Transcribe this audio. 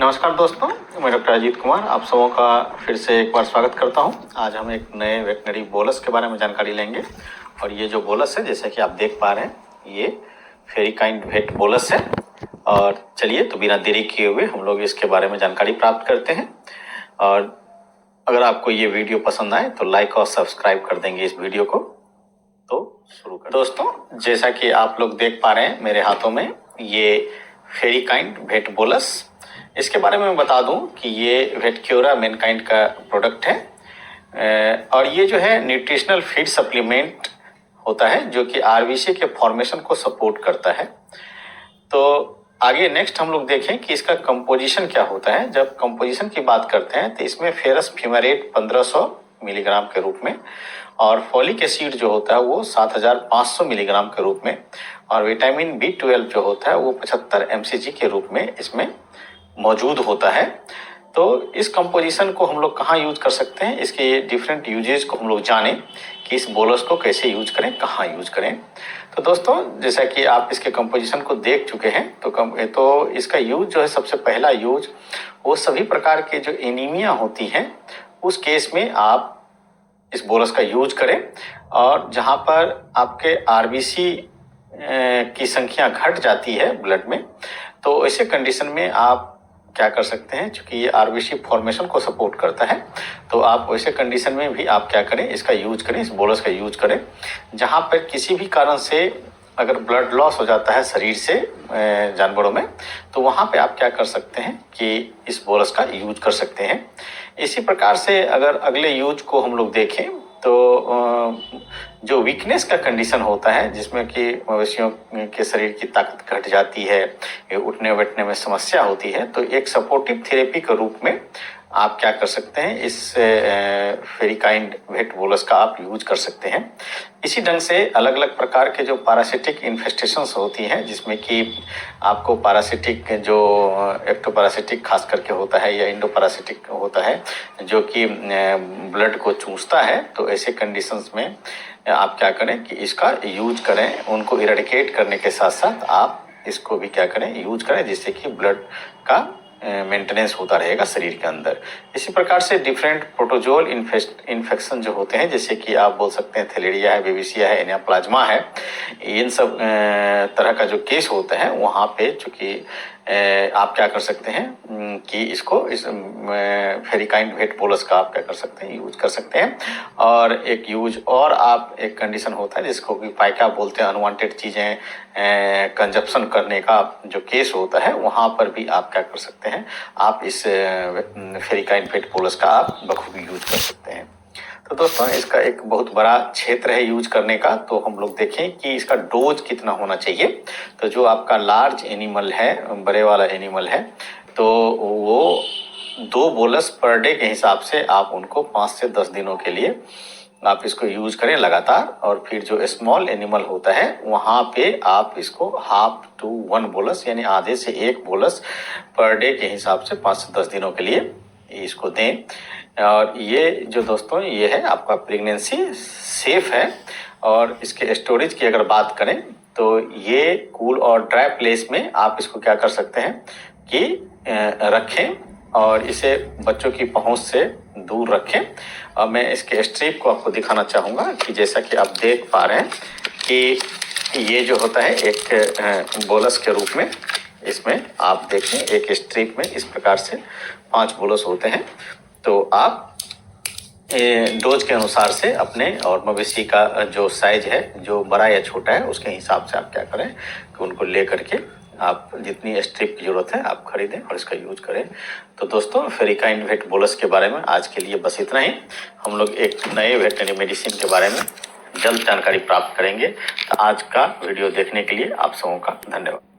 नमस्कार दोस्तों, मैं डॉक्टर अजीत कुमार आप सबों का फिर से एक बार स्वागत करता हूं। आज हम एक नए वेटनरी बोलस के बारे में जानकारी लेंगे और ये जो बोलस है जैसे कि आप देख पा रहे हैं ये फेरिकाइंड वेट बोलस है। और चलिए तो बिना देरी किए हुए हम लोग इसके बारे में जानकारी प्राप्त करते हैं। और अगर आपको ये वीडियो पसंद आए तो लाइक और सब्सक्राइब कर देंगे इस वीडियो को। तो शुरू कर दोस्तों, जैसा कि आप लोग देख पा रहे हैं मेरे हाथों में ये फेरिकाइंड वेट बोलस। इसके बारे में मैं बता दूं कि ये वेटक्योरा मैनकाइंड का प्रोडक्ट है और ये जो है न्यूट्रिशनल फीड सप्लीमेंट होता है जो कि आरबीसी के फॉर्मेशन को सपोर्ट करता है। तो आगे नेक्स्ट हम लोग देखें कि इसका कंपोजिशन क्या होता है। जब कंपोजिशन की बात करते हैं तो इसमें फेरस फ्यूमेरेट 1500 मिलीग्राम के रूप में और फॉलिक एसिड जो होता है वो 7500 मिलीग्राम के रूप में और विटामिन B12 जो होता है वो 75 mcg के रूप में इसमें मौजूद होता है। तो इस कंपोजिशन को हम लोग कहाँ यूज कर सकते हैं, इसके डिफरेंट यूजेज को हम लोग जानें कि इस बोलस को कैसे यूज करें, कहाँ यूज करें। तो दोस्तों, जैसा कि आप इसके कंपोजिशन को देख चुके हैं तो इसका यूज जो है, सबसे पहला यूज वो सभी प्रकार के जो एनीमिया होती हैं उस केस में आप इस बोलस का यूज करें। और जहाँ पर आपके आरबीसी की संख्या घट जाती है ब्लड में, तो ऐसे कंडीशन में आप क्या कर सकते हैं, क्योंकि ये आरबीसी फॉर्मेशन को सपोर्ट करता है, तो आप वैसे कंडीशन में भी आप क्या करें, इसका यूज करें, इस बोलस का यूज करें। जहां पर किसी भी कारण से अगर ब्लड लॉस हो जाता है शरीर से जानवरों में, तो वहां पे आप क्या कर सकते हैं कि इस बोलस का यूज कर सकते हैं। इसी प्रकार से अगर अगले यूज को हम लोग देखें तो जो वीकनेस का कंडीशन होता है जिसमें कि मवेशियों के शरीर की ताकत घट जाती है, उठने बैठने में समस्या होती है, तो एक सपोर्टिव थेरेपी के रूप में आप क्या कर सकते हैं, इस फेरिकाइंड वेट बोलस का आप यूज कर सकते हैं। इसी ढंग से अलग अलग प्रकार के जो पैरासिटिक इन्फेस्टेशंस होती हैं जिसमें कि आपको पैरासिटिक जो एक्टोपैरासिटिक खास करके होता है या इंडोपैरासिटिक होता है जो कि ब्लड को चूसता है, तो ऐसे कंडीशंस में आप क्या करें कि इसका यूज करें, उनको इरेडिकेट करने के साथ साथ आप इसको भी क्या करें, यूज करें, जिससे कि ब्लड का मेंटेनेंस होता रहेगा शरीर के अंदर। इसी प्रकार से डिफरेंट प्रोटोजोल इन्फेक्शन जो होते हैं, जैसे कि आप बोल सकते हैं थैलेरिया है, बेबिसिया है, एनियाप्लाज्मा है, इन सब तरह का जो केस होता है वहाँ पे चूंकि आप क्या कर सकते हैं कि इसको इस फेरिकाइंड वेट बोलस का आप क्या कर सकते हैं, यूज कर सकते हैं। और एक यूज और आप एक कंडीशन होता है जिसको कि पाइका बोलते हैं, अनवांटेड चीजें कंजप्शन करने का जो केस होता है, वहां पर भी आप क्या कर सकते हैं, आप इस फेरिकाइंड वेट बोलस का आप बखूबी यूज कर सकते हैं। तो दोस्तों, इसका एक बहुत बड़ा क्षेत्र है यूज करने का। तो हम लोग देखें कि इसका डोज कितना होना चाहिए। तो जो आपका लार्ज एनिमल है, बड़े वाला एनिमल है, तो वो 2 बोलस पर डे के हिसाब से आप उनको 5 से 10 दिनों के लिए आप इसको यूज करें लगातार। और फिर जो स्मॉल एनिमल होता है वहां पे आप इसको 1/2 to 1 बोलस यानी आधे से 1 बोलस पर डे के हिसाब से 5 से 10 दिनों के लिए इसको दें। और ये जो दोस्तों ये है आपका प्रेगनेंसी सेफ है। और इसके स्टोरेज की अगर बात करें तो ये कूल और ड्राई प्लेस में आप इसको क्या कर सकते हैं कि रखें और इसे बच्चों की पहुंच से दूर रखें। और मैं इसके स्ट्रिप को आपको दिखाना चाहूँगा कि जैसा कि आप देख पा रहे हैं कि ये जो होता है एक बोलस के रूप में, इसमें आप देखें एक स्ट्रिप में इस प्रकार से 5 बोलस होते हैं। तो आप डोज के अनुसार से अपने और मवेशी का जो साइज है, जो बड़ा या छोटा है, उसके हिसाब से आप क्या करें कि उनको ले करके आप जितनी स्ट्रिप की जरूरत है आप खरीदें और इसका यूज करें। तो दोस्तों, फेरिकाइंड वेट बोलस के बारे में आज के लिए बस इतना ही। हम लोग एक नए वेटनरी मेडिसिन के बारे में जल्द जानकारी प्राप्त करेंगे। तो आज का वीडियो देखने के लिए आप सबों का धन्यवाद।